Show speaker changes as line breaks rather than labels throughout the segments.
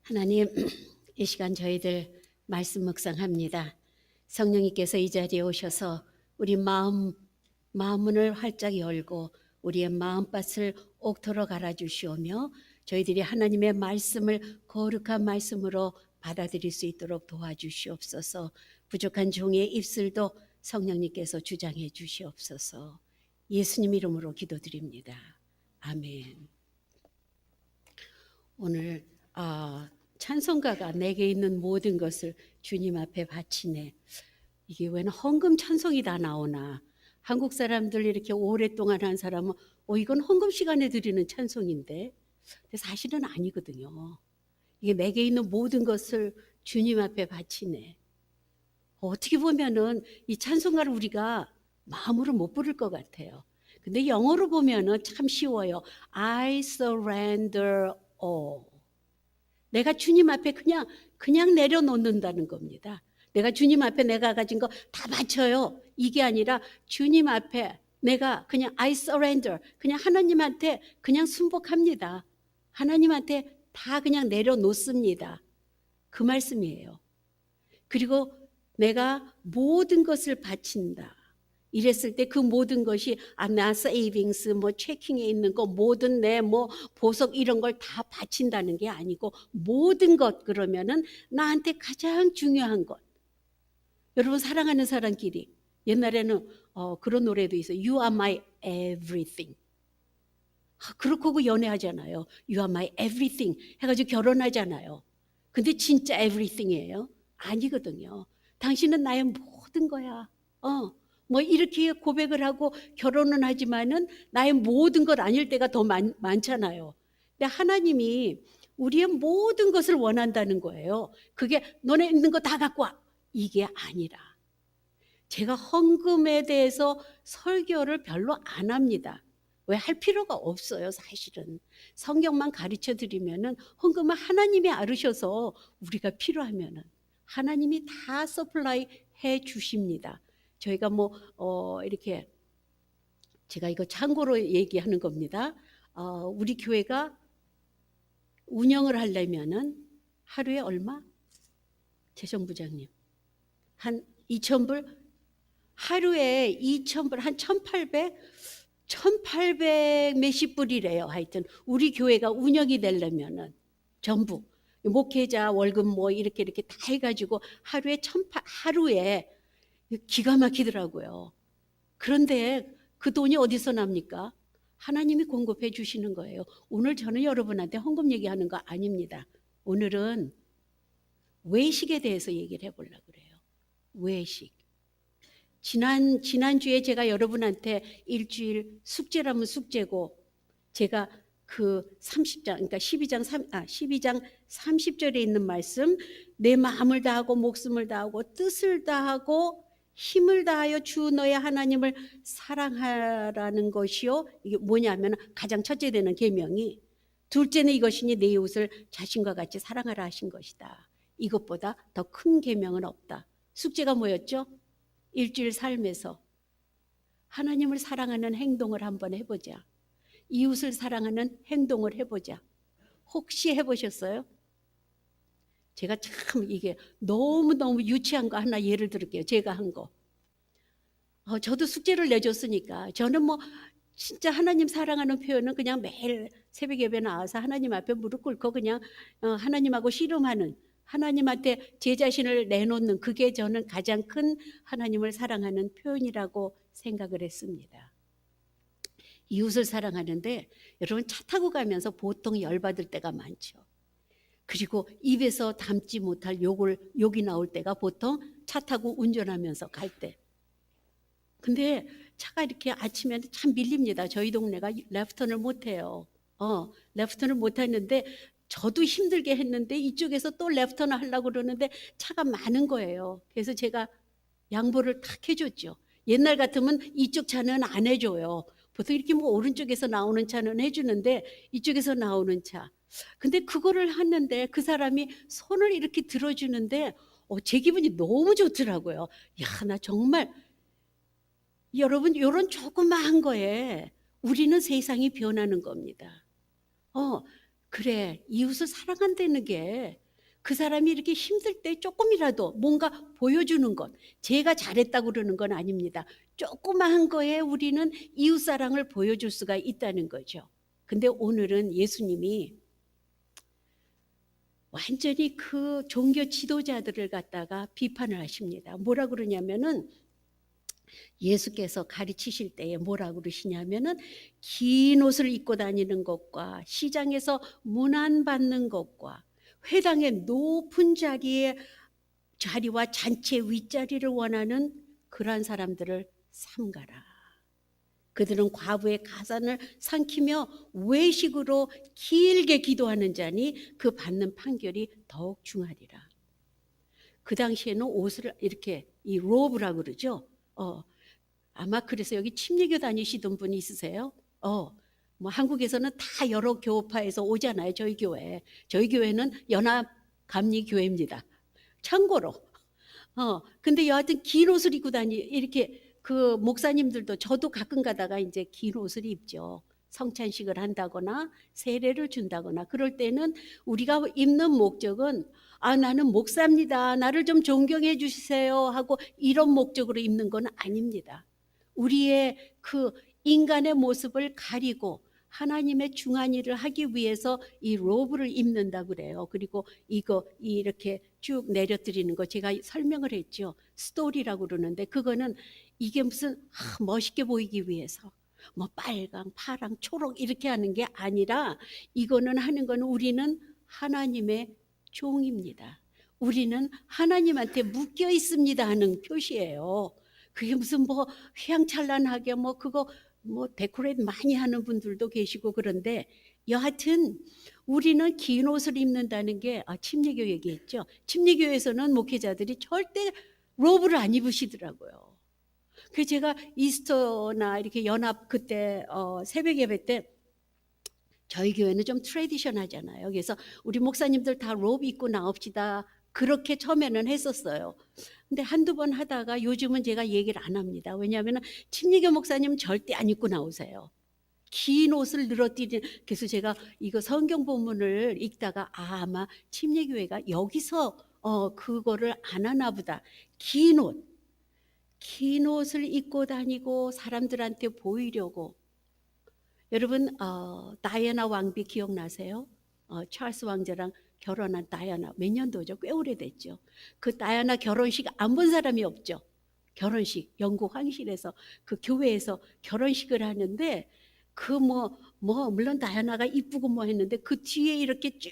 하나님, 이 시간 저희들 말씀 묵상합니다. 성령님께서 이 자리에 오셔서 우리 마음문을 활짝 열고 우리의 마음밭을 옥토로 갈아주시오며 저희들이 하나님의 말씀을 거룩한 말씀으로 받아들일 수 있도록 도와주시옵소서. 부족한 종의 입술도 성령님께서 주장해 주시옵소서. 예수님 이름으로 기도드립니다. 아멘. 오늘 찬송가가 내게 있는 모든 것을 주님 앞에 바치네. 이게 웬 헌금 찬송이 다 나오나. 한국 사람들 이렇게 오랫동안 한 사람은 이건 헌금 시간에 드리는 찬송인데, 근데 사실은 아니거든요. 이게 내게 있는 모든 것을 주님 앞에 바치네. 어떻게 보면은 이 찬송가를 우리가 마음으로 못 부를 것 같아요. 근데 영어로 보면은 참 쉬워요. I surrender all. 내가 주님 앞에 그냥 내려놓는다는 겁니다. 내가 주님 앞에 내가 가진 거 다 바쳐요. 이게 아니라 주님 앞에 내가 그냥 I surrender, 그냥 하나님한테 그냥 순복합니다. 하나님한테 다 그냥 내려놓습니다. 그 말씀이에요. 그리고 내가 모든 것을 바친다. 이랬을 때 그 모든 것이 나 세이빙스 체킹에 있는 거 모든 내 보석 이런 걸 다 바친다는 게 아니고 모든 것 그러면은 나한테 가장 중요한 것. 여러분 사랑하는 사람끼리 옛날에는 그런 노래도 있어요. You are my everything. 그렇고 연애하잖아요. You are my everything 해가지고 결혼하잖아요. 근데 진짜 everything이에요? 아니거든요. 당신은 나의 모든 거야. 이렇게 고백을 하고 결혼은 하지만은 나의 모든 것 아닐 때가 더 많잖아요. 근데 하나님이 우리의 모든 것을 원한다는 거예요. 그게 너네 있는 거 다 갖고 와. 이게 아니라. 제가 헌금에 대해서 설교를 별로 안 합니다. 왜 할 필요가 없어요, 사실은. 성경만 가르쳐 드리면은 헌금은 하나님이 알으셔서 우리가 필요하면은 하나님이 다 서플라이 해 주십니다. 저희가 이렇게 제가 이거 참고로 얘기하는 겁니다. 우리 교회가 운영을 하려면은 하루에 얼마? 재정부장님. 한 2,000불? 하루에 2,000불, 한 1,800 몇십 불이래요. 하여튼 우리 교회가 운영이 되려면은 전부 목회자 월급 이렇게 다 해가지고 하루에 기가 막히더라고요. 그런데 그 돈이 어디서 납니까? 하나님이 공급해 주시는 거예요. 오늘 저는 여러분한테 헌금 얘기하는 거 아닙니다. 오늘은 외식에 대해서 얘기를 해보려고 그래요. 외식. 지난주에 제가 여러분한테 일주일 숙제라면 숙제고 제가 그 30장, 그러니까 12장 30절에 있는 말씀, 내 마음을 다하고 목숨을 다하고 뜻을 다하고 힘을 다하여 주 너의 하나님을 사랑하라는 것이요. 이게 뭐냐면 가장 첫째 되는 계명이, 둘째는 이것이니 내 이웃을 자신과 같이 사랑하라 하신 것이다. 이것보다 더 큰 계명은 없다. 숙제가 뭐였죠? 일주일 삶에서 하나님을 사랑하는 행동을 한번 해보자. 이웃을 사랑하는 행동을 해보자. 혹시 해보셨어요? 제가 참 이게 너무너무 유치한 거 하나 예를 들을게요. 제가 한 거. 저도 숙제를 내줬으니까 저는 진짜 하나님 사랑하는 표현은 그냥 매일 새벽 예배 나와서 하나님 앞에 무릎 꿇고 그냥 하나님하고 씨름하는, 하나님한테 제 자신을 내놓는, 그게 저는 가장 큰 하나님을 사랑하는 표현이라고 생각을 했습니다. 이웃을 사랑하는데 여러분 차 타고 가면서 보통 열받을 때가 많죠. 그리고 입에서 담지 못할 욕이 나올 때가 보통 차 타고 운전하면서 갈 때. 근데 차가 이렇게 아침에 참 밀립니다. 저희 동네가 레프턴을 못해요. 레프턴을 못하는데 저도 힘들게 했는데 이쪽에서 또 레프턴을 하려고 그러는데 차가 많은 거예요. 그래서 제가 양보를 탁 해줬죠. 옛날 같으면 이쪽 차는 안 해줘요. 보통 이렇게 오른쪽에서 나오는 차는 해주는데 이쪽에서 나오는 차. 근데 그거를 했는데 그 사람이 손을 이렇게 들어주는데 제 기분이 너무 좋더라고요. 야, 나 정말 여러분 이런 조그마한 거에 우리는 세상이 변하는 겁니다. 그래, 이웃을 사랑한다는 게 그 사람이 이렇게 힘들 때 조금이라도 뭔가 보여주는 것, 제가 잘했다고 그러는 건 아닙니다. 조그마한 거에 우리는 이웃 사랑을 보여줄 수가 있다는 거죠. 근데 오늘은 예수님이 완전히 그 종교 지도자들을 갖다가 비판을 하십니다. 뭐라 그러냐면은 예수께서 가르치실 때에 뭐라 그러시냐면은 긴 옷을 입고 다니는 것과 시장에서 문안받는 것과 회당의 높은 자리와 잔치의 윗자리를 원하는 그러한 사람들을 삼가라. 그들은 과부의 가산을 삼키며 외식으로 길게 기도하는 자니 그 받는 판결이 더욱 중하리라. 그 당시에는 옷을 이렇게 이 로브라 그러죠. 아마 그래서 여기 침례교 다니시던 분이 있으세요? 뭐 한국에서는 다 여러 교파에서 오잖아요. 저희 교회. 저희 교회는 연합감리교회입니다. 참고로. 근데 여하튼 긴 옷을 입고 이렇게 그 목사님들도 저도 가끔 가다가 이제 긴 옷을 입죠. 성찬식을 한다거나 세례를 준다거나 그럴 때는 우리가 입는 목적은 나는 목사입니다. 나를 좀 존경해 주세요 하고 이런 목적으로 입는 건 아닙니다. 우리의 그 인간의 모습을 가리고 하나님의 중한 일을 하기 위해서 이 로브를 입는다 그래요. 그리고 이거 이렇게 쭉 내려드리는 거 제가 설명을 했죠. 스토리라고 그러는데 그거는 이게 무슨 멋있게 보이기 위해서 뭐 빨강, 파랑, 초록 이렇게 하는 게 아니라 이거는 하는 건 우리는 하나님의 종입니다. 우리는 하나님한테 묶여 있습니다 하는 표시예요. 그게 무슨 뭐 휘황찬란하게 뭐 그거 뭐 데코레이트 많이 하는 분들도 계시고 그런데 여하튼 우리는 긴 옷을 입는다는 게 침례교 얘기했죠. 침례교에서는 목회자들이 절대 로브를 안 입으시더라고요. 그 제가 이스터나 이렇게 연합 그때 새벽 예배 때 저희 교회는 좀 트래디션하잖아요. 그래서 우리 목사님들 다 로브 입고 나옵시다. 그렇게 처음에는 했었어요. 근데 한두 번 하다가 요즘은 제가 얘기를 안 합니다. 왜냐하면 침례교 목사님 절대 안 입고 나오세요. 긴 옷을 늘어뜨리는. 그래서 제가 이거 성경 본문을 읽다가 아마 침례교회가 여기서 그거를 안 하나 보다. 긴 옷을 입고 다니고 사람들한테 보이려고. 여러분 다이애나 왕비 기억나세요? 찰스 왕자랑 결혼한 다이애나 몇 년도죠? 꽤 오래됐죠. 그 다이애나 결혼식 안 본 사람이 없죠. 결혼식 영국 황실에서 그 교회에서 결혼식을 하는데 그 물론 다이애나가 이쁘고 뭐 했는데 그 뒤에 이렇게 쭉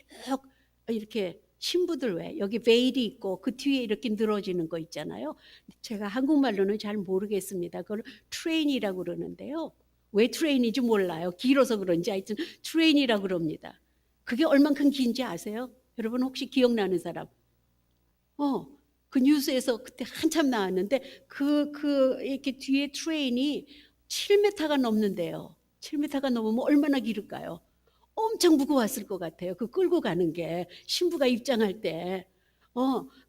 이렇게 신부들 왜 여기 베일이 있고 그 뒤에 이렇게 늘어지는 거 있잖아요. 제가 한국말로는 잘 모르겠습니다. 그걸 트레인이라고 그러는데요. 왜 트레인인지 몰라요. 길어서 그런지 하여튼 트레인이라고 그럽니다. 그게 얼만큼 긴지 아세요? 여러분 혹시 기억나는 사람? 그 뉴스에서 그때 한참 나왔는데 이렇게 뒤에 트레인이 7m가 넘는데요. 7m가 넘으면 얼마나 길을까요? 엄청 무거웠을 것 같아요. 그 끌고 가는 게 신부가 입장할 때.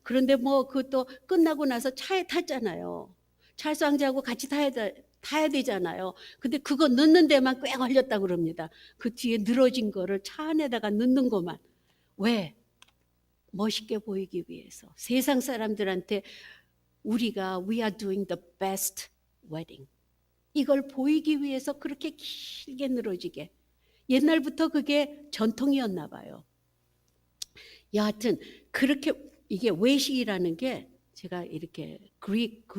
그런데 뭐 그것도 끝나고 나서 차에 탔잖아요. 찰스 왕자하고 같이 타야 되잖아요. 근데 그거 넣는 데만 꽤 걸렸다고 그럽니다. 그 뒤에 늘어진 거를 차 안에다가 넣는 것만. 왜? 멋있게 보이기 위해서. 세상 사람들한테 우리가 we are doing the best wedding. 이걸 보이기 위해서 그렇게 길게 늘어지게. 옛날부터 그게 전통이었나 봐요. 여하튼 그렇게 이게 외식이라는 게 제가 이렇게 그릭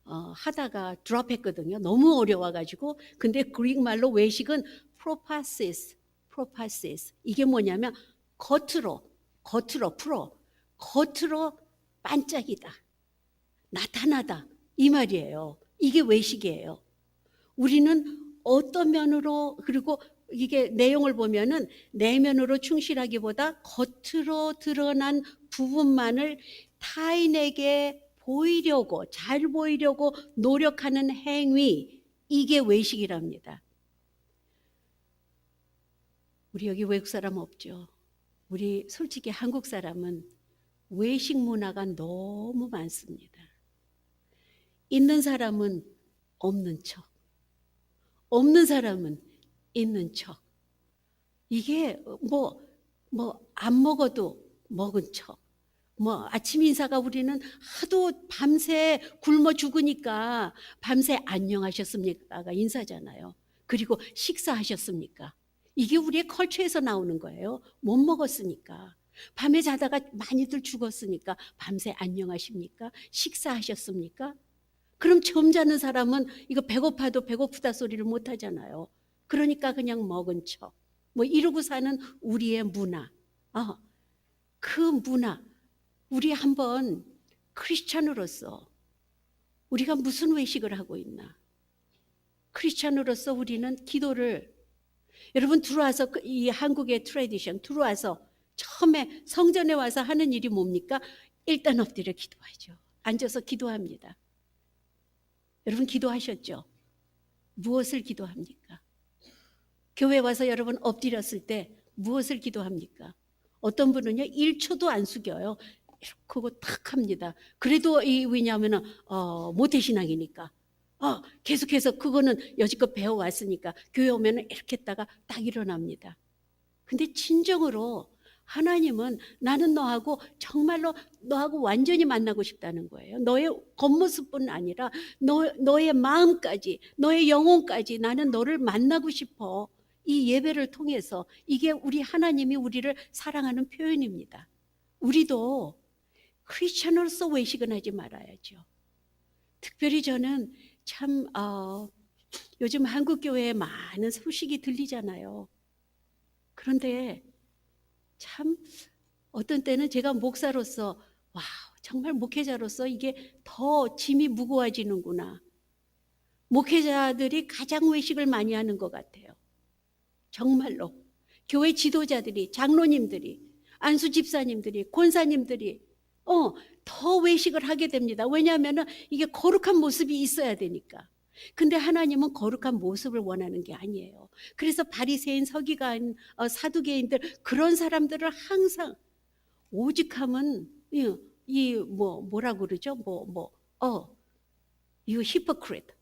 하다가 드롭했거든요. 너무 어려워가지고. 근데 그릭 말로 외식은 프로파시스. 이게 뭐냐면 겉으로 반짝이다, 나타나다 이 말이에요. 이게 외식이에요. 우리는 어떤 면으로, 그리고 이게 내용을 보면은 내면으로 충실하기보다 겉으로 드러난 부분만을 타인에게 보이려고, 잘 보이려고 노력하는 행위, 이게 외식이랍니다. 우리 여기 외국 사람 없죠? 우리 솔직히 한국 사람은 외식 문화가 너무 많습니다. 있는 사람은 없는 척, 없는 사람은 있는 척. 이게 안 먹어도 먹은 척. 아침 인사가 우리는 하도 밤새 굶어 죽으니까 밤새 안녕하셨습니까가 인사잖아요. 그리고 식사하셨습니까? 이게 우리의 컬처에서 나오는 거예요. 못 먹었으니까. 밤에 자다가 많이들 죽었으니까 밤새 안녕하십니까? 식사하셨습니까? 그럼 처음 자는 사람은 이거 배고파도 배고프다 소리를 못 하잖아요. 그러니까 그냥 먹은 척. 이러고 사는 우리의 문화. 그 문화. 우리 한번 크리스찬으로서 우리가 무슨 외식을 하고 있나? 크리스찬으로서 우리는 기도를, 여러분 들어와서 이 한국의 트래디션 들어와서 처음에 성전에 와서 하는 일이 뭡니까? 일단 엎드려 기도하죠. 앉아서 기도합니다. 여러분 기도하셨죠? 무엇을 기도합니까? 교회 와서 여러분 엎드렸을 때 무엇을 기도합니까? 어떤 분은요 1초도 안 숙여요. 이렇게 하고 탁 합니다. 그래도 왜냐하면 모태신앙이니까 계속해서 그거는 여지껏 배워왔으니까 교회 오면 이렇게 했다가 딱 일어납니다. 근데 진정으로 하나님은 나는 너하고 정말로 너하고 완전히 만나고 싶다는 거예요. 너의 겉모습뿐 아니라 너의 마음까지, 너의 영혼까지 나는 너를 만나고 싶어. 이 예배를 통해서 이게 우리 하나님이 우리를 사랑하는 표현입니다. 우리도 크리스천으로서 외식은 하지 말아야죠. 특별히 저는 참 요즘 한국 교회에 많은 소식이 들리잖아요. 그런데 참 어떤 때는 제가 목사로서 정말 목회자로서 이게 더 짐이 무거워지는구나. 목회자들이 가장 외식을 많이 하는 것 같아요. 정말로 교회 지도자들이, 장로님들이, 안수 집사님들이, 권사님들이 더 외식을 하게 됩니다. 왜냐하면 이게 거룩한 모습이 있어야 되니까. 근데 하나님은 거룩한 모습을 원하는 게 아니에요. 그래서 바리새인, 서기관, 사두개인들 그런 사람들을 항상 오직함은 뭐라고 그러죠? 이 히포크리트.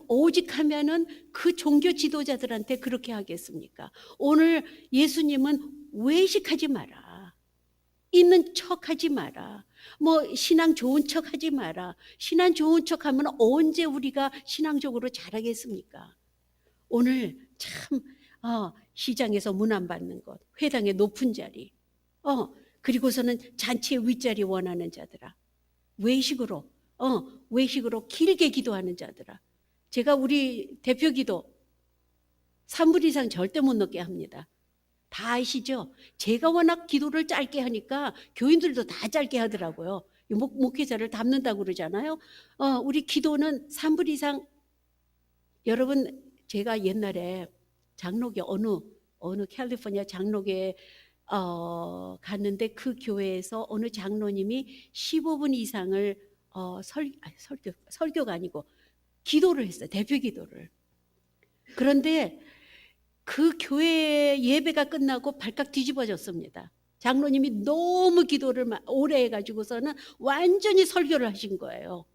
오직하면은 그 종교 지도자들한테 그렇게 하겠습니까? 오늘 예수님은 외식하지 마라. 있는 척하지 마라. 신앙 좋은 척하지 마라. 신앙 좋은 척하면 언제 우리가 신앙적으로 잘하겠습니까? 오늘 참 시장에서 문 안 받는 것, 회당의 높은 자리, 그리고서는 잔치의 윗자리 원하는 자들아, 외식으로 길게 기도하는 자들아. 제가 우리 대표 기도 3분 이상 절대 못 넣게 합니다. 다 아시죠? 제가 워낙 기도를 짧게 하니까 교인들도 다 짧게 하더라고요. 목회자를 닮는다고 그러잖아요. 우리 기도는 3분 이상. 여러분 제가 옛날에 장로교 어느 캘리포니아 장로교에 갔는데 그 교회에서 어느 장로님이 15분 이상을 설교가 아니고 기도를 했어요. 대표 기도를. 그런데 그 교회 예배가 끝나고 발칵 뒤집어졌습니다. 장로님이 너무 기도를 오래 해가지고서는 완전히 설교를 하신 거예요.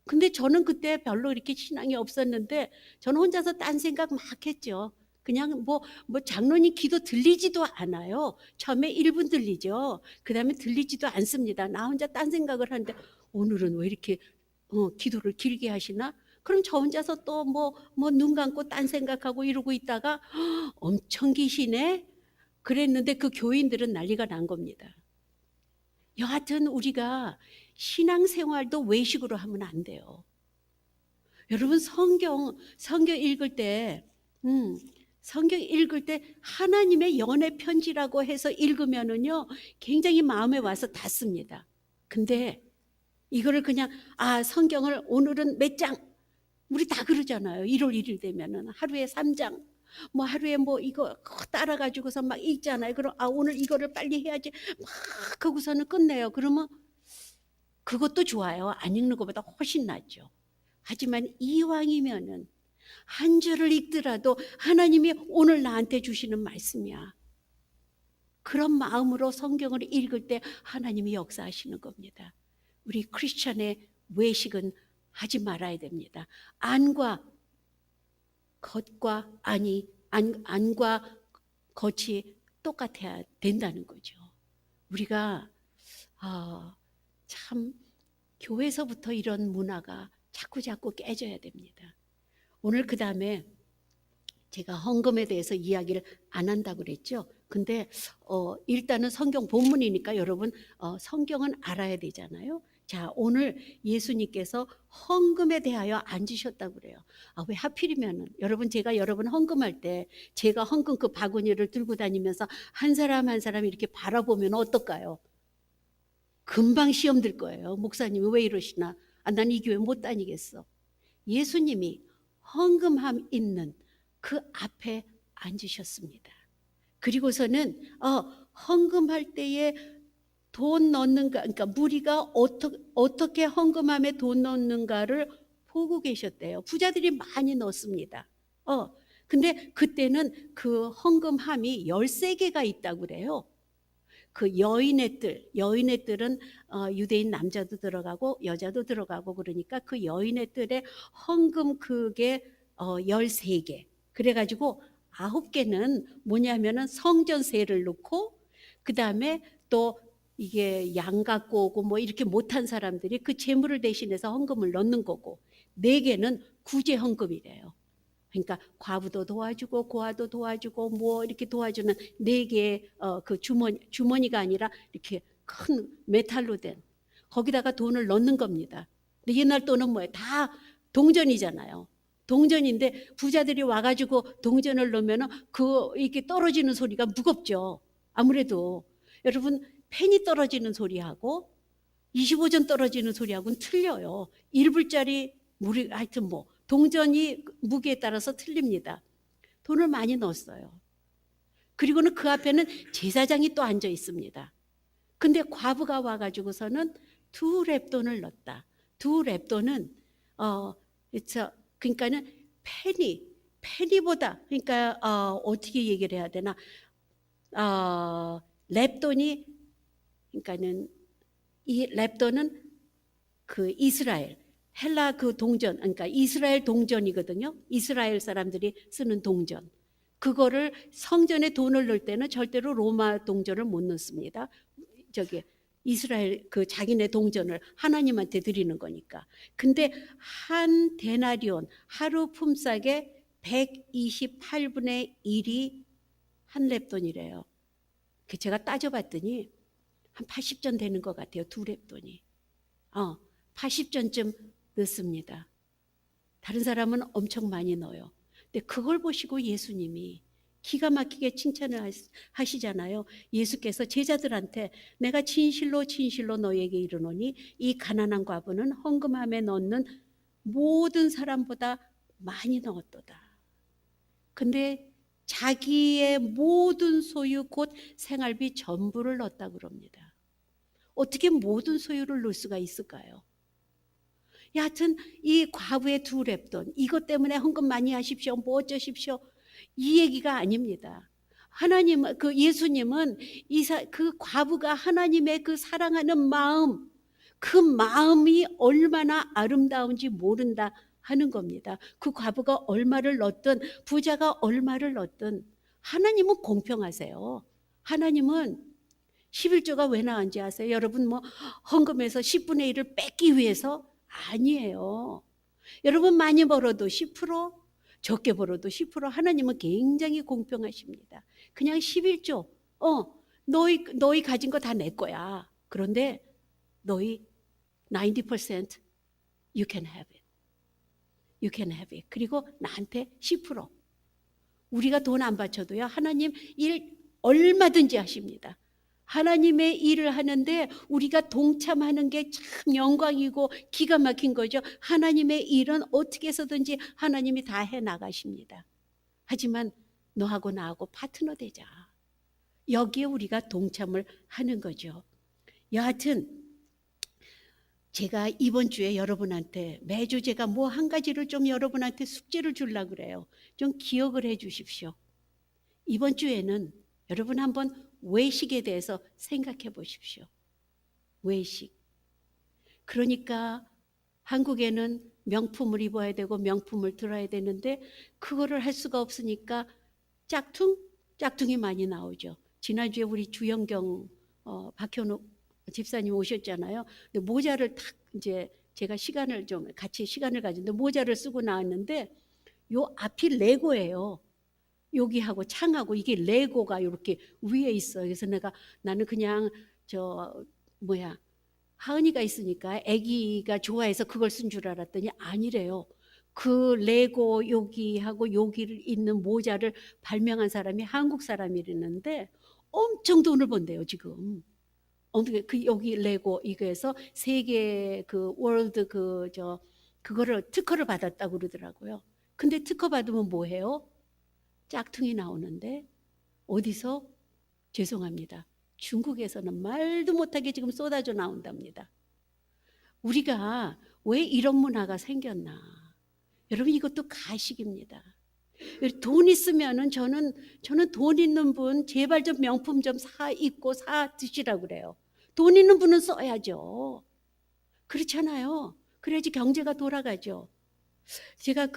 근데 저는 그때 별로 이렇게 신앙이 없었는데 저는 혼자서 딴 생각 막 했죠. 그냥 장로님 기도 들리지도 않아요. 처음에 1분 들리죠. 그 다음에 들리지도 않습니다. 나 혼자 딴 생각을 하는데 오늘은 왜 이렇게 기도를 길게 하시나? 그럼 저 혼자서 또 눈 감고 딴 생각하고 이러고 있다가 엄청 기시네? 그랬는데 그 교인들은 난리가 난 겁니다. 여하튼 우리가 신앙생활도 외식으로 하면 안 돼요. 여러분 성경 읽을 때 하나님의 연애 편지라고 해서 읽으면은요 굉장히 마음에 와서 닿습니다. 근데 이거를 그냥 성경을 오늘은 몇 장, 우리 다 그러잖아요. 1월 1일 되면은 하루에 3장, 하루에 이거 따라가지고서 막 읽잖아요. 그럼 오늘 이거를 빨리 해야지 막 하고서는 끝내요. 그러면 그것도 좋아요. 안 읽는 것보다 훨씬 낫죠. 하지만 이왕이면은 한 절을 읽더라도 하나님이 오늘 나한테 주시는 말씀이야. 그런 마음으로 성경을 읽을 때 하나님이 역사하시는 겁니다. 우리 크리스천의 외식은 하지 말아야 됩니다. 안과 겉과 안과 겉이 똑같아야 된다는 거죠. 우리가 참 교회에서부터 이런 문화가 자꾸 깨져야 됩니다. 오늘 그 다음에 제가 헌금에 대해서 이야기를 안 한다고 그랬죠. 근데 일단은 성경 본문이니까 여러분 성경은 알아야 되잖아요. 자, 오늘 예수님께서 헌금에 대하여 앉으셨다고 그래요. 왜 하필이면은 여러분, 제가 여러분 헌금할 때 제가 헌금 그 바구니를 들고 다니면서 한 사람 한 사람 이렇게 바라보면 어떨까요? 금방 시험 들 거예요. 목사님이 왜 이러시나? 난 이 교회 못 다니겠어. 예수님이 헌금함 있는 그 앞에 앉으셨습니다. 그리고서는 헌금할 때에 돈 넣는가, 그러니까 무리가 어떻게 헌금함에 돈 넣는가를 보고 계셨대요. 부자들이 많이 넣습니다. 근데 그때는 그 헌금함이 13개가 있다고 그래요. 그 여인의 뜰은 유대인 남자도 들어가고 여자도 들어가고, 그러니까 그 여인의 뜰에 헌금 그게 13개. 그래가지고 9개는 뭐냐면은 성전세를 넣고, 그 다음에 또 이게 양 갖고 오고 뭐 이렇게 못한 사람들이 그 재물을 대신해서 헌금을 넣는 거고, 4개는 구제 헌금이래요. 그러니까 과부도 도와주고 고아도 도와주고 뭐 이렇게 도와주는 4개의 그 주머니가 아니라 이렇게 큰 메탈로 된 거기다가 돈을 넣는 겁니다. 근데 옛날 돈은 뭐예요? 다 동전이잖아요. 동전인데 부자들이 와가지고 동전을 넣으면은 이렇게 떨어지는 소리가 무겁죠. 아무래도 여러분, 펜이 떨어지는 소리하고 25전 떨어지는 소리하고는 틀려요. 1불짜리 하여튼 뭐 동전이 무게에 따라서 틀립니다. 돈을 많이 넣었어요. 그리고는 그 앞에는 제사장이 또 앉아 있습니다. 근데 과부가 와가지고서는 2렙돈을 넣었다. 2렙돈은 그러니까는 페니보다, 그러니까 어떻게 얘기를 해야 되나, 렙돈이, 그러니까는 이 렙돈은 그 이스라엘 헬라 그 동전, 그러니까 이스라엘 동전이거든요. 이스라엘 사람들이 쓰는 동전. 그거를 성전에 돈을 넣을 때는 절대로 로마 동전을 못 넣습니다. 이스라엘 그 자기네 동전을 하나님한테 드리는 거니까. 근데 한 데나리온, 하루 품삯의 128분의 1이 한 렙돈이래요. 제가 따져봤더니 한 80전 되는 것 같아요. 2렙돈이. 80전쯤 넣습니다. 다른 사람은 엄청 많이 넣어요. 근데 그걸 보시고 예수님이 기가 막히게 칭찬을 하시잖아요. 예수께서 제자들한테 내가 진실로 너희에게 이르노니 이 가난한 과부는 헌금함에 넣는 모든 사람보다 많이 넣었도다. 근데 자기의 모든 소유 곧 생활비 전부를 넣었다고 그럽니다. 어떻게 모든 소유를 넣을 수가 있을까요? 여하튼 이 과부의 2렙돈, 이것 때문에 헌금 많이 하십시오, 뭐 어쩌십시오, 이 얘기가 아닙니다. 하나님, 그 예수님은 그 과부가 하나님의 그 사랑하는 마음, 그 마음이 얼마나 아름다운지 모른다 하는 겁니다. 그 과부가 얼마를 넣든 부자가 얼마를 넣든 하나님은 공평하세요. 하나님은 11조가 왜 나온지 아세요? 여러분, 뭐 헌금에서 10분의 1을 뺏기 위해서? 아니에요. 여러분, 많이 벌어도 10%, 적게 벌어도 10%, 하나님은 굉장히 공평하십니다. 그냥 11조, 너희 가진 거 다 내 거야. 그런데 너희 90% you can have it. You can have it. 그리고 나한테 10%. 우리가 돈 안 바쳐도요, 하나님 일 얼마든지 하십니다. 하나님의 일을 하는데 우리가 동참하는 게 참 영광이고 기가 막힌 거죠. 하나님의 일은 어떻게 해서든지 하나님이 다 해나가십니다. 하지만 너하고 나하고 파트너 되자. 여기에 우리가 동참을 하는 거죠. 여하튼 제가 이번 주에 여러분한테 매주 제가 뭐 한 가지를 좀 여러분한테 숙제를 주려고 그래요. 좀 기억을 해 주십시오. 이번 주에는 여러분 한번 외식에 대해서 생각해 보십시오. 외식. 그러니까 한국에는 명품을 입어야 되고 명품을 들어야 되는데 그거를 할 수가 없으니까 짝퉁 짝퉁이 많이 나오죠. 지난주에 우리 주영경 박현우 집사님 오셨잖아요. 근데 모자를 탁 이제 제가 시간을 좀 같이 시간을 가지는데 모자를 쓰고 나왔는데 요 앞이 레고예요. 여기하고 창하고 이게 레고가 이렇게 위에 있어요. 그래서 나는 그냥 하은이가 있으니까 아기가 좋아해서 그걸 쓴 줄 알았더니 아니래요. 그 레고 여기하고 여기를 있는 모자를 발명한 사람이 한국 사람이랬는데 엄청 돈을 번대요 지금. 그 여기 레고 이거에서 세계 그 월드 그거를 특허를 받았다고 그러더라고요. 근데 특허 받으면 뭐해요? 짝퉁이 나오는데 어디서? 죄송합니다. 중국에서는 말도 못하게 지금 쏟아져 나온답니다. 우리가 왜 이런 문화가 생겼나? 여러분 이것도 가식입니다. 돈 있으면은 저는 돈 있는 분 제발 좀 명품 좀 사 입고 사 드시라고 그래요. 돈 있는 분은 써야죠. 그렇잖아요. 그래야지 경제가 돌아가죠. 제가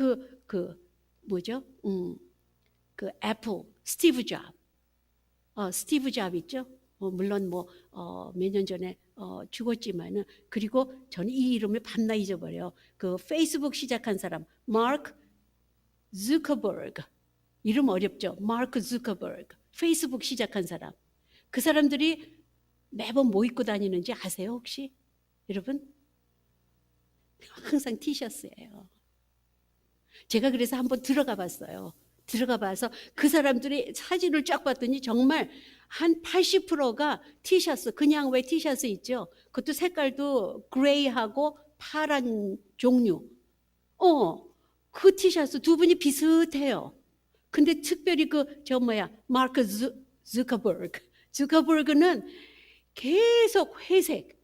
뭐죠? 그 애플 스티브 잡 있죠? 물론 몇 년 전에 죽었지만은 그리고 저는 이 이름을 밤낮 잊어버려요. 그 페이스북 시작한 사람 마크 zuckerberg 이름 어렵죠? 마크 zuckerberg 페이스북 시작한 사람. 그 사람들이 매번 뭐 입고 다니는지 아세요 혹시? 여러분? 항상 티셔츠예요. 제가 그래서 한번 들어가 봤어요. 들어가 봐서 그 사람들이 사진을 쫙 봤더니 정말 한 80%가 티셔츠, 그냥 왜 티셔츠 있죠? 그것도 색깔도 그레이하고 파란 종류. 그 티셔츠 두 분이 비슷해요. 근데 특별히 마크 zuckerberg는 계속 회색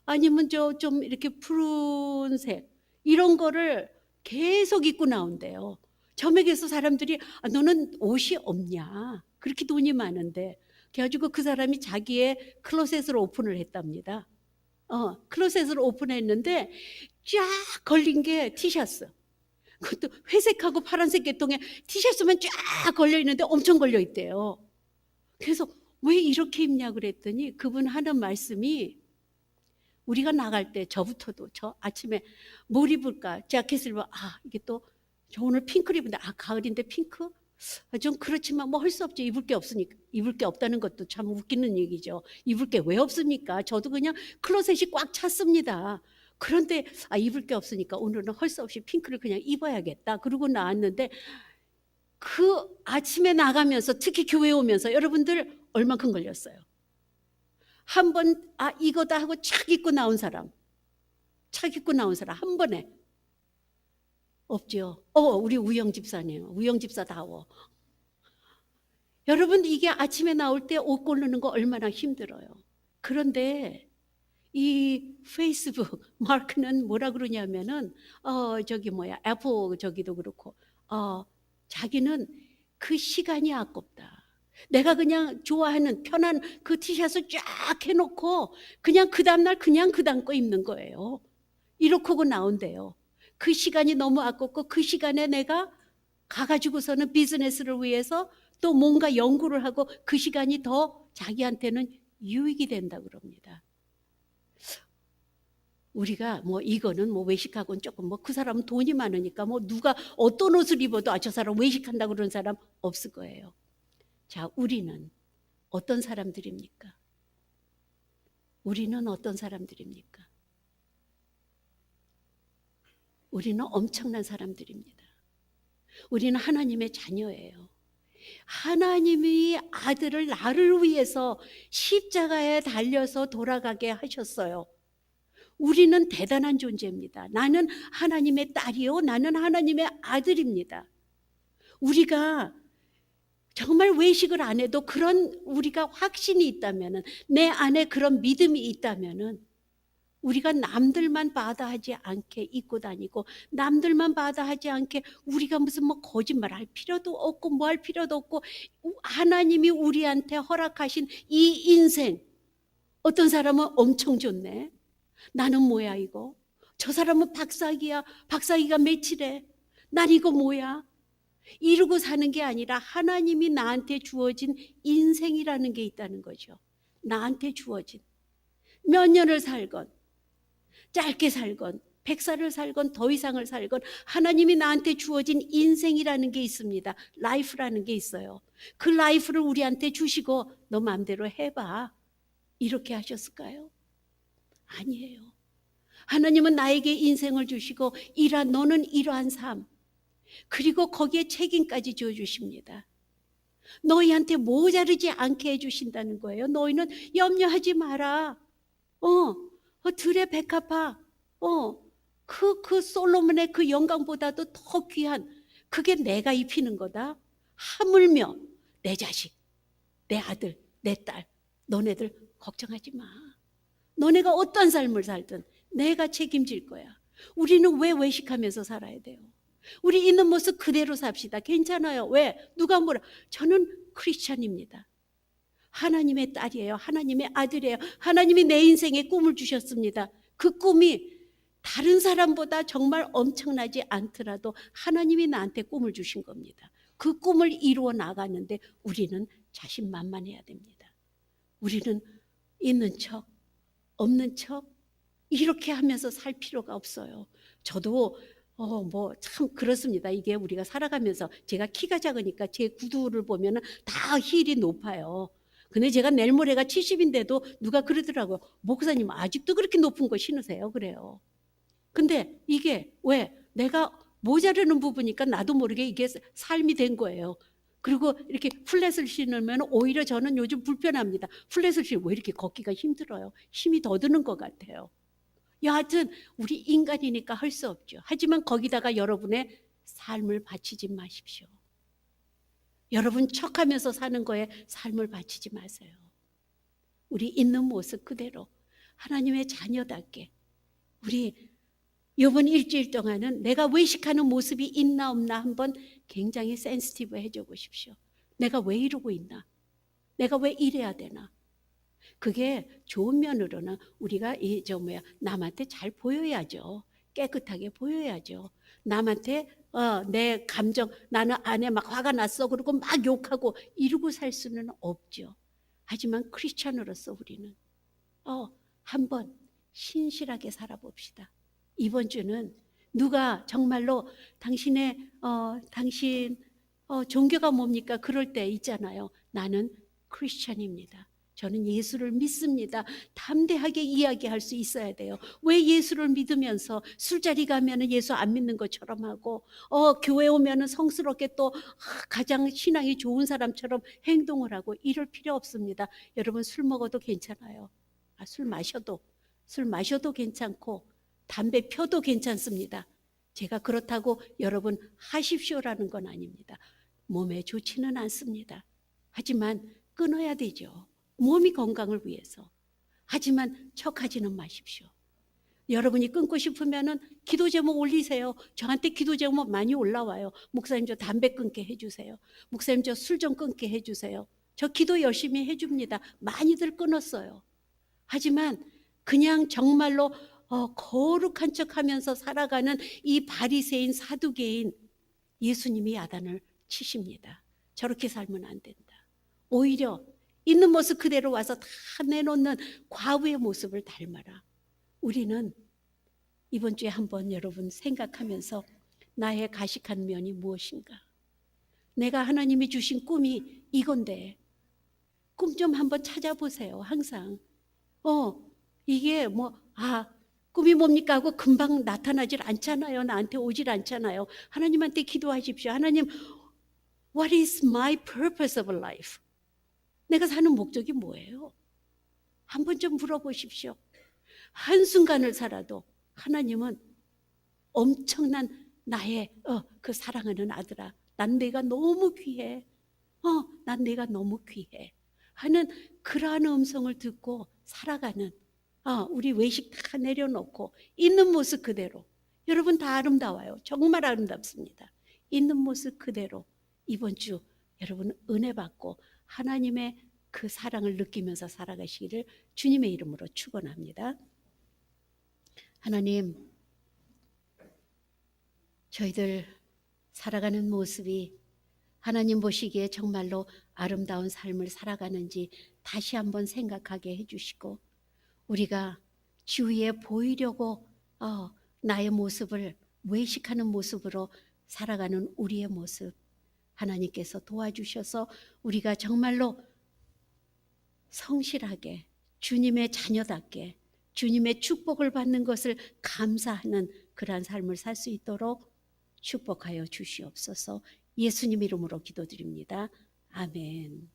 아니면 좀 이렇게 푸른색 이런 거를 계속 입고 나온대요. 점액에서 사람들이 너는 옷이 없냐? 그렇게 돈이 많은데. 그래가지고 그 사람이 자기의 클로셋을 오픈을 했답니다. 클로셋을 오픈했는데 쫙 걸린 게 티셔츠. 그것도 회색하고 파란색 계통의 티셔츠만 쫙 걸려 있는데 엄청 걸려 있대요. 그래서 왜 이렇게 입냐 그랬더니 그분 하는 말씀이 우리가 나갈 때 저부터도 아침에 뭘 입을까 자켓을 입어 이게 또 저 오늘 핑크를 입은데 가을인데 핑크? 좀 그렇지만 뭐 할 수 없죠. 입을 게 없으니까. 입을 게 없다는 것도 참 웃기는 얘기죠. 입을 게 왜 없습니까? 저도 그냥 클로셋이 꽉 찼습니다. 그런데 입을 게 없으니까 오늘은 할 수 없이 핑크를 그냥 입어야겠다. 그러고 나왔는데 그 아침에 나가면서 특히 교회 오면서 여러분들 얼만큼 걸렸어요? 한 번 이거다 하고 착 입고 나온 사람 한 번에 없죠. 우리 우영 집사네요. 우영 집사다워. 여러분 이게 아침에 나올 때 옷 고르는 거 얼마나 힘들어요. 그런데 이 페이스북 마크는 뭐라 그러냐면은 애플 저기도 그렇고 자기는 그 시간이 아깝다. 내가 그냥 좋아하는 편한 그 티셔츠 쫙 해놓고 그냥 그 다음날 그냥 그 다음 거 입는 거예요. 이렇게 하고 나온대요. 그 시간이 너무 아깝고 그 시간에 내가 가가지고서는 비즈니스를 위해서 또 뭔가 연구를 하고 그 시간이 더 자기한테는 유익이 된다 그럽니다. 우리가 이거는 외식하고는 조금 그 사람은 돈이 많으니까 누가 어떤 옷을 입어도 저 사람 외식한다 그러는 사람 없을 거예요. 자, 우리는 어떤 사람들입니까? 우리는 어떤 사람들입니까? 우리는 엄청난 사람들입니다. 우리는 하나님의 자녀예요. 하나님이 아들을 나를 위해서 십자가에 달려서 돌아가게 하셨어요. 우리는 대단한 존재입니다. 나는 하나님의 딸이요. 나는 하나님의 아들입니다. 우리가 정말 외식을 안 해도 그런 우리가 확신이 있다면, 내 안에 그런 믿음이 있다면 우리가 남들만 바다하지 않게 입고 다니고 남들만 바다하지 않게 우리가 무슨 거짓말 할 필요도 없고 뭐 할 필요도 없고 하나님이 우리한테 허락하신 이 인생 어떤 사람은 엄청 좋네. 나는 뭐야 이거. 저 사람은 박사기야. 박사기가 며칠에. 난 이거 뭐야. 이루고 사는 게 아니라 하나님이 나한테 주어진 인생이라는 게 있다는 거죠. 나한테 주어진. 몇 년을 살건 짧게 살건 100살을 살건 더 이상을 살건 하나님이 나한테 주어진 인생이라는 게 있습니다. 라이프라는 게 있어요. 그 라이프를 우리한테 주시고 너 마음대로 해봐. 이렇게 하셨을까요? 아니에요. 하나님은 나에게 인생을 주시고 너는 이러한 삶, 그리고 거기에 책임까지 지어주십니다. 너희한테 모자르지 않게 해주신다는 거예요. 너희는 염려하지 마라. 들의 백합화, 그 솔로몬의 그 영광보다도 더 귀한, 그게 내가 입히는 거다. 하물며 내 자식, 내 아들, 내 딸, 너네들 걱정하지 마. 너네가 어떤 삶을 살든 내가 책임질 거야. 우리는 왜 외식하면서 살아야 돼요? 우리 있는 모습 그대로 삽시다. 괜찮아요. 왜? 누가 뭐라? 저는 크리스찬입니다. 하나님의 딸이에요. 하나님의 아들이에요. 하나님이 내 인생에 꿈을 주셨습니다. 그 꿈이 다른 사람보다 정말 엄청나지 않더라도 하나님이 나한테 꿈을 주신 겁니다. 그 꿈을 이루어 나가는데 우리는 자신만만해야 됩니다. 우리는 있는 척, 없는 척 이렇게 하면서 살 필요가 없어요. 저도 참 그렇습니다. 이게 우리가 살아가면서 제가 키가 작으니까 제 구두를 보면 다 힐이 높아요. 근데 제가 내일 모레가 70인데도 누가 그러더라고요. 목사님 아직도 그렇게 높은 거 신으세요? 그래요. 근데 이게 왜? 내가 모자르는 부분이니까 나도 모르게 이게 삶이 된 거예요. 그리고 이렇게 플랫을 신으면 오히려 저는 요즘 불편합니다. 플랫을 신으면 왜 이렇게 걷기가 힘들어요? 힘이 더 드는 것 같아요. 여하튼 우리 인간이니까 할 수 없죠. 하지만 거기다가 여러분의 삶을 바치지 마십시오. 여러분 척하면서 사는 거에 삶을 바치지 마세요. 우리 있는 모습 그대로 하나님의 자녀답게 우리 이번 일주일 동안은 내가 외식하는 모습이 있나 없나 한번 굉장히 센시티브 해줘 보십시오. 내가 왜 이러고 있나? 내가 왜 이래야 되나? 그게 좋은 면으로는 우리가 남한테 잘 보여야죠. 깨끗하게 보여야죠. 남한테 내 감정, 나는 안에 막 화가 났어 그러고 막 욕하고 이러고 살 수는 없죠. 하지만 크리스찬으로서 우리는 한번 신실하게 살아봅시다. 이번 주는 누가 정말로 당신 종교가 뭡니까? 그럴 때 있잖아요. 나는 크리스찬입니다. 저는 예수를 믿습니다. 담대하게 이야기할 수 있어야 돼요. 왜 예수를 믿으면서 술자리 가면 예수 안 믿는 것처럼 하고 교회 오면 성스럽게 또 가장 신앙이 좋은 사람처럼 행동을 하고 이럴 필요 없습니다. 여러분 술 먹어도 괜찮아요. 술 마셔도 괜찮고 담배 펴도 괜찮습니다. 제가 그렇다고 여러분 하십시오라는 건 아닙니다. 몸에 좋지는 않습니다. 하지만 끊어야 되죠. 몸이 건강을 위해서. 하지만 척하지는 마십시오. 여러분이 끊고 싶으면 기도 제목 올리세요. 저한테 기도 제목 많이 올라와요. 목사님 저 담배 끊게 해주세요. 목사님 저 술 좀 끊게 해주세요. 저 기도 열심히 해줍니다. 많이들 끊었어요. 하지만 그냥 정말로 거룩한 척하면서 살아가는 이 바리새인 사두개인 예수님이 야단을 치십니다. 저렇게 살면 안 된다. 오히려 있는 모습 그대로 와서 다 내놓는 과부의 모습을 닮아라. 우리는 이번 주에 한번 여러분 생각하면서 나의 가식한 면이 무엇인가? 내가 하나님이 주신 꿈이 이건데 꿈 좀 한번 찾아보세요. 항상 이게 꿈이 뭡니까 하고 금방 나타나질 않잖아요. 나한테 오질 않잖아요. 하나님한테 기도하십시오. 하나님, what is my purpose of life? 내가 사는 목적이 뭐예요? 한번 좀 물어보십시오. 한순간을 살아도 하나님은 엄청난 나의 그 사랑하는 아들아, 난 내가 너무 귀해. 난 내가 너무 귀해. 하는 그러한 음성을 듣고 살아가는 우리 외식 다 내려놓고 있는 모습 그대로. 여러분 다 아름다워요. 정말 아름답습니다. 있는 모습 그대로 이번 주 여러분 은혜 받고 하나님의 그 사랑을 느끼면서 살아가시기를 주님의 이름으로 축원합니다. 하나님, 저희들 살아가는 모습이 하나님 보시기에 정말로 아름다운 삶을 살아가는지 다시 한번 생각하게 해주시고, 우리가 주위에 보이려고 나의 모습을 외식하는 모습으로 살아가는 우리의 모습, 하나님께서 도와주셔서 우리가 정말로 성실하게 주님의 자녀답게 주님의 축복을 받는 것을 감사하는 그러한 삶을 살 수 있도록 축복하여 주시옵소서. 예수님 이름으로 기도드립니다. 아멘.